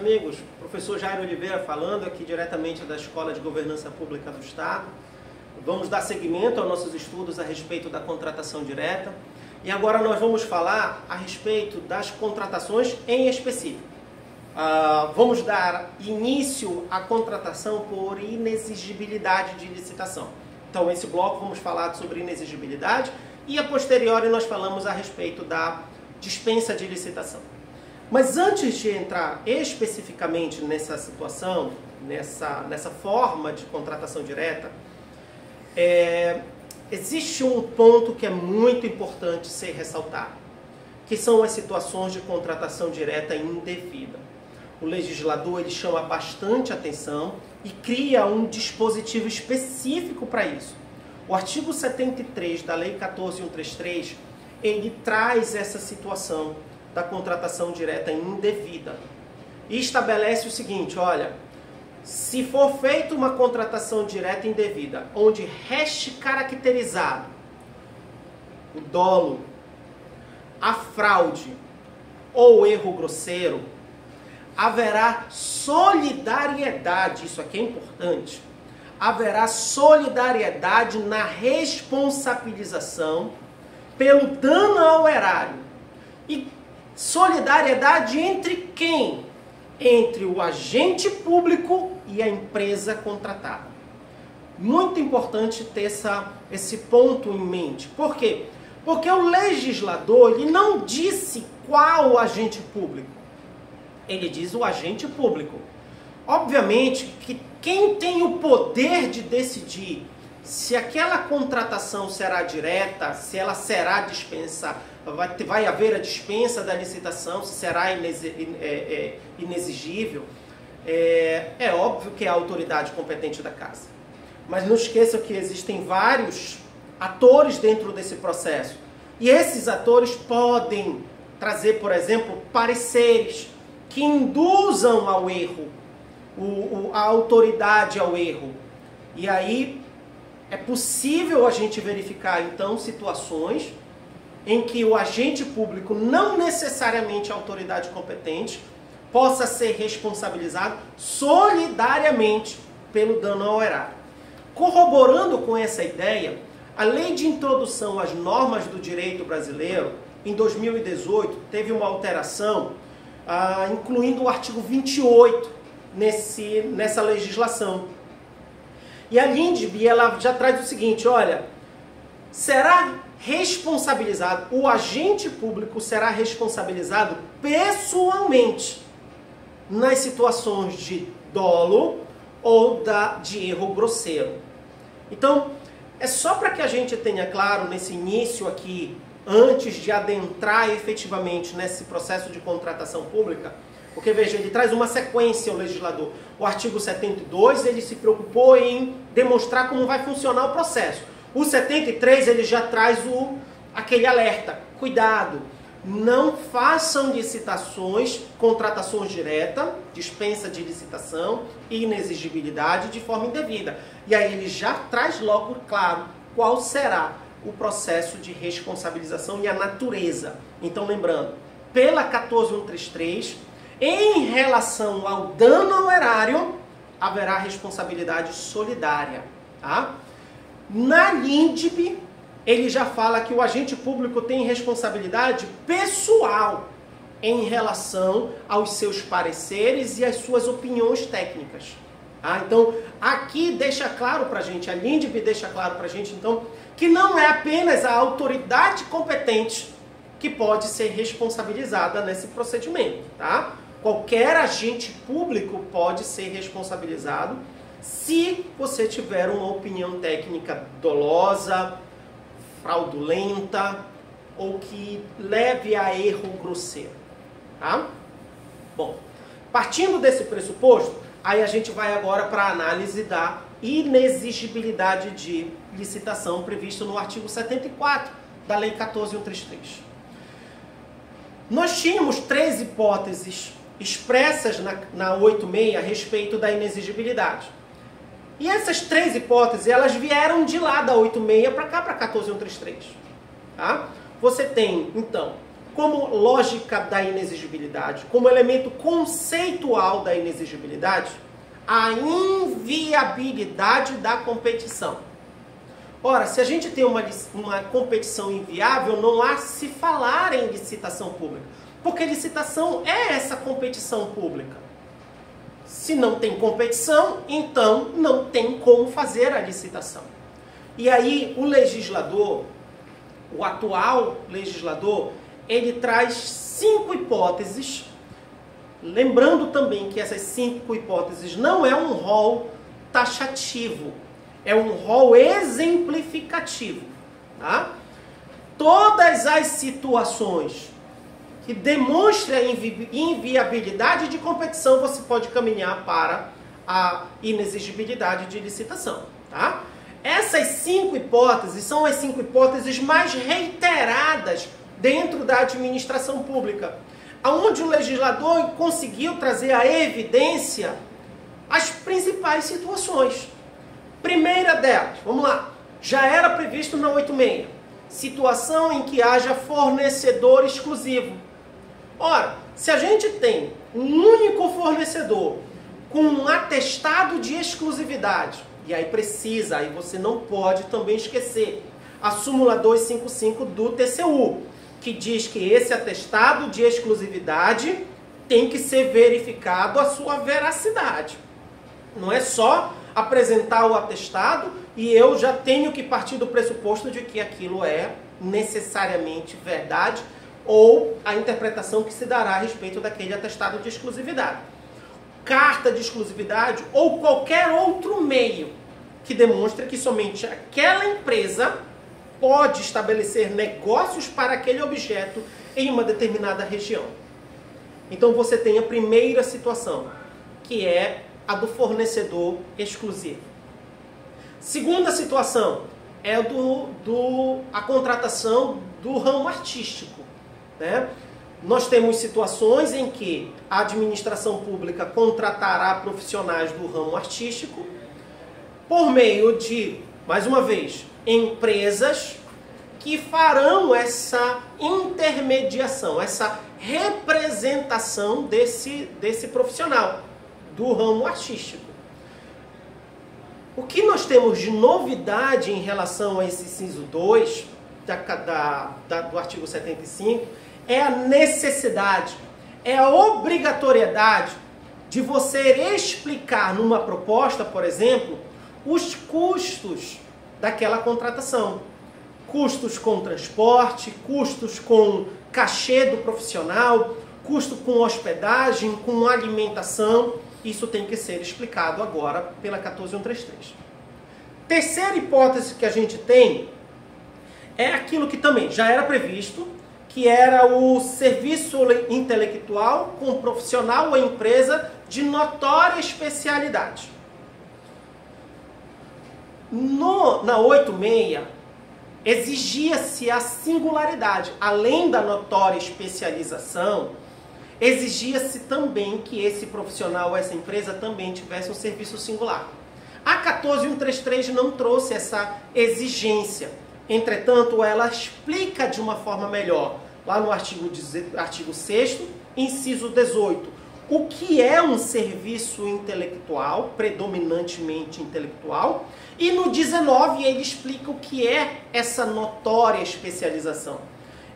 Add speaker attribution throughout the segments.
Speaker 1: amigos, professor Jairo Oliveira falando aqui diretamente da Escola de Governança Pública do Estado. Vamos dar seguimento aos nossos estudos a respeito da contratação direta e agora nós vamos falar a respeito das contratações em específico. Vamos dar início à contratação por inexigibilidade de licitação. Então, esse bloco vamos falar sobre inexigibilidade e a posteriori nós falamos a respeito da dispensa de licitação. Mas antes de entrar especificamente nessa situação, nessa forma de contratação direta, existe um ponto que é muito importante ser ressaltado, que são as situações de contratação direta indevida. O legislador ele chama bastante atenção e cria um dispositivo específico para isso. O artigo 73 da Lei 14.133, ele traz essa situação da contratação direta indevida e estabelece o seguinte, olha, se for feita uma contratação direta indevida, onde reste caracterizado o dolo, a fraude ou o erro grosseiro, haverá solidariedade, isso aqui é importante, haverá solidariedade na responsabilização pelo dano ao erário. E solidariedade entre quem? Entre o agente público e a empresa contratada. Muito importante ter esse ponto em mente. Por quê? Porque o legislador ele não disse qual agente público. Ele diz o agente público. Obviamente que quem tem o poder de decidir se aquela contratação será direta, se ela será dispensada, vai haver a dispensa da licitação, se será inexigível, é óbvio que é a autoridade competente da casa. Mas não esqueçam que existem vários atores dentro desse processo. E esses atores podem trazer, por exemplo, pareceres que induzam ao erro, a autoridade ao erro. E aí é possível a gente verificar, então, situações em que o agente público, não necessariamente a autoridade competente, possa ser responsabilizado solidariamente pelo dano ao erário. Corroborando com essa ideia, a Lei de Introdução às Normas do Direito Brasileiro, em 2018, teve uma alteração, incluindo o artigo 28 nessa legislação. E a LINDB, ela já traz o seguinte, olha, será responsabilizado, o agente público será responsabilizado pessoalmente nas situações de dolo ou de erro grosseiro. Então, é só para que a gente tenha claro nesse início aqui, antes de adentrar efetivamente nesse processo de contratação pública, porque veja, ele traz uma sequência ao legislador. O artigo 72, ele se preocupou em demonstrar como vai funcionar o processo. O 73, ele já traz aquele alerta. Cuidado, não façam licitações, contratações diretas, dispensa de licitação e inexigibilidade de forma indevida. E aí ele já traz logo claro qual será o processo de responsabilização e a natureza. Então lembrando, pela 14.133, em relação ao dano ao erário, haverá responsabilidade solidária. Tá? Na LINDB, ele já fala que o agente público tem responsabilidade pessoal em relação aos seus pareceres e às suas opiniões técnicas. Tá? Então, aqui deixa claro para a gente, a LINDB deixa claro para a gente, então, que não é apenas a autoridade competente que pode ser responsabilizada nesse procedimento. Tá? Qualquer agente público pode ser responsabilizado se você tiver uma opinião técnica dolosa, fraudulenta ou que leve a erro grosseiro. Tá? Bom, partindo desse pressuposto, aí a gente vai agora para a análise da inexigibilidade de licitação prevista no artigo 74 da Lei 14.133. Nós tínhamos 3 hipóteses expressas na 86 a respeito da inexigibilidade. E essas 3 hipóteses, elas vieram de lá da 86 para cá, para 14.133. Tá? Você tem, então, como lógica da inexigibilidade, como elemento conceitual da inexigibilidade, a inviabilidade da competição. Ora, se a gente tem uma competição inviável, não há se falar em licitação pública, porque licitação é essa competição pública. Se não tem competição, então não tem como fazer a licitação. E aí o legislador, o atual legislador, ele traz 5 hipóteses, lembrando também que essas 5 hipóteses não é um rol taxativo, é um rol exemplificativo. Tá? Todas as situações que demonstrem a inviabilidade de competição, você pode caminhar para a inexigibilidade de licitação. Tá? Essas 5 hipóteses são as 5 hipóteses mais reiteradas dentro da administração pública, onde o legislador conseguiu trazer à evidência as principais situações. Primeira delas, vamos lá, já era previsto na 86, situação em que haja fornecedor exclusivo. Ora, se a gente tem um único fornecedor com um atestado de exclusividade, e aí aí você não pode também esquecer a súmula 255 do TCU, que diz que esse atestado de exclusividade tem que ser verificado a sua veracidade. Não é só apresentar o atestado e eu já tenho que partir do pressuposto de que aquilo é necessariamente verdade ou a interpretação que se dará a respeito daquele atestado de exclusividade. Carta de exclusividade ou qualquer outro meio que demonstre que somente aquela empresa pode estabelecer negócios para aquele objeto em uma determinada região. Então você tem a primeira situação, que é a do fornecedor exclusivo. Segunda situação é a contratação do ramo artístico. Né? Nós temos situações em que a administração pública contratará profissionais do ramo artístico por meio de, mais uma vez, empresas que farão essa intermediação, essa representação desse profissional do ramo artístico. O que nós temos de novidade em relação a esse inciso 2 do artigo 75 é a necessidade, é a obrigatoriedade de você explicar numa proposta, por exemplo, os custos daquela contratação. Custos com transporte, custos com cachê do profissional, custo com hospedagem, com alimentação. Isso tem que ser explicado agora pela 14133. Terceira hipótese que a gente tem é aquilo que também já era previsto, que era o serviço intelectual com profissional ou empresa de notória especialidade. Na 86, exigia-se a singularidade. Além da notória especialização, exigia-se também que esse profissional, essa empresa, também tivesse um serviço singular. A 14133 não trouxe essa exigência. Entretanto, ela explica de uma forma melhor, lá no artigo 6º, inciso 18, o que é um serviço intelectual, predominantemente intelectual, e no 19 ele explica o que é essa notória especialização.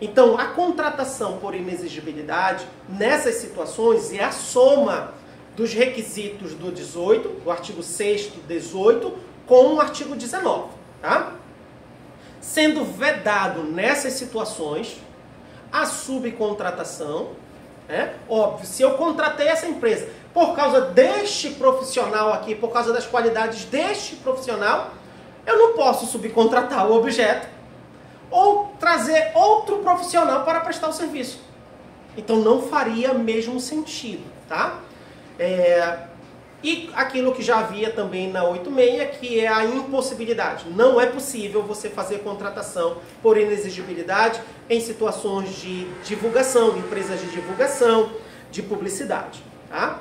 Speaker 1: Então, a contratação por inexigibilidade, nessas situações, é a soma dos requisitos do 18, do artigo 6º, 18, com o artigo 19. Tá? Sendo vedado nessas situações a subcontratação, óbvio, se eu contratei essa empresa por causa deste profissional aqui, por causa das qualidades deste profissional, eu não posso subcontratar o objeto ou trazer outro profissional para prestar o serviço. Então não faria mesmo sentido, tá? E aquilo que já havia também na 86, que é a impossibilidade. Não é possível você fazer contratação por inexigibilidade em situações de divulgação, empresas de divulgação, de publicidade. Tá?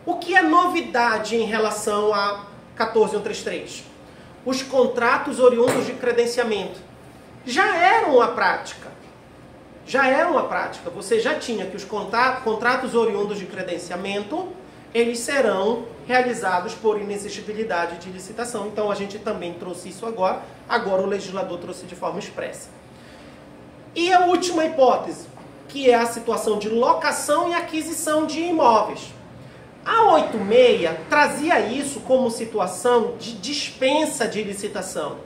Speaker 1: O que é novidade em relação a 14133? Os contratos oriundos de credenciamento já eram a prática. já é uma prática. Você já tinha que os contratos oriundos de credenciamento, eles serão realizados por inexigibilidade de licitação. Então a gente também trouxe isso agora o legislador trouxe de forma expressa. E a última hipótese, que é a situação de locação e aquisição de imóveis. A 86 trazia isso como situação de dispensa de licitação.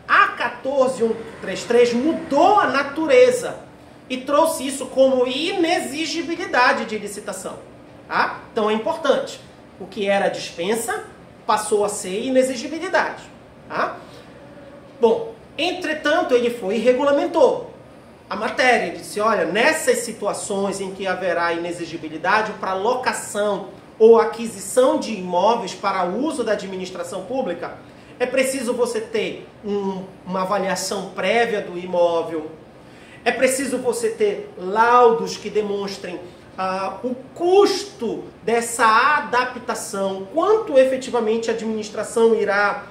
Speaker 1: A 14133 mudou a natureza e trouxe isso como inexigibilidade de licitação. Tá? Então é importante. O que era dispensa passou a ser inexigibilidade. Tá? Bom, entretanto, ele foi e regulamentou a matéria. Ele disse, olha, nessas situações em que haverá inexigibilidade para locação ou aquisição de imóveis para uso da administração pública, é preciso você ter uma avaliação prévia do imóvel, é preciso você ter laudos que demonstrem o custo dessa adaptação, quanto efetivamente a administração irá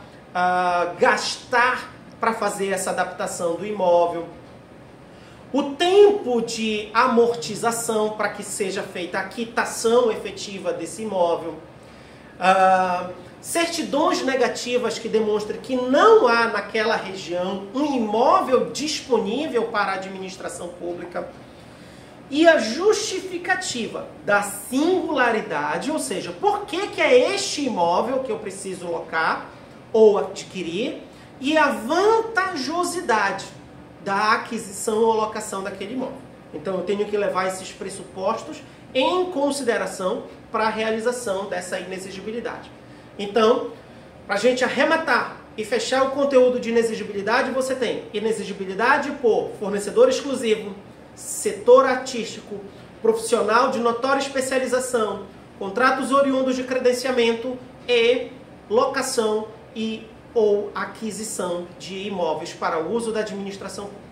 Speaker 1: gastar para fazer essa adaptação do imóvel, o tempo de amortização para que seja feita a quitação efetiva desse imóvel, certidões negativas que demonstrem que não há naquela região um imóvel disponível para a administração pública, e a justificativa da singularidade, ou seja, por que é este imóvel que eu preciso locar ou adquirir, e a vantajosidade da aquisição ou locação daquele imóvel. Então eu tenho que levar esses pressupostos em consideração para a realização dessa inexigibilidade. Então, para a gente arrematar e fechar o conteúdo de inexigibilidade, você tem inexigibilidade por fornecedor exclusivo, setor artístico, profissional de notória especialização, contratos oriundos de credenciamento e locação e ou aquisição de imóveis para uso da administração pública.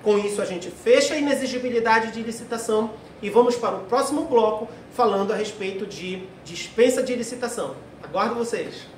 Speaker 1: Com isso a gente fecha a inexigibilidade de licitação e vamos para o próximo bloco falando a respeito de dispensa de licitação. Aguardo vocês!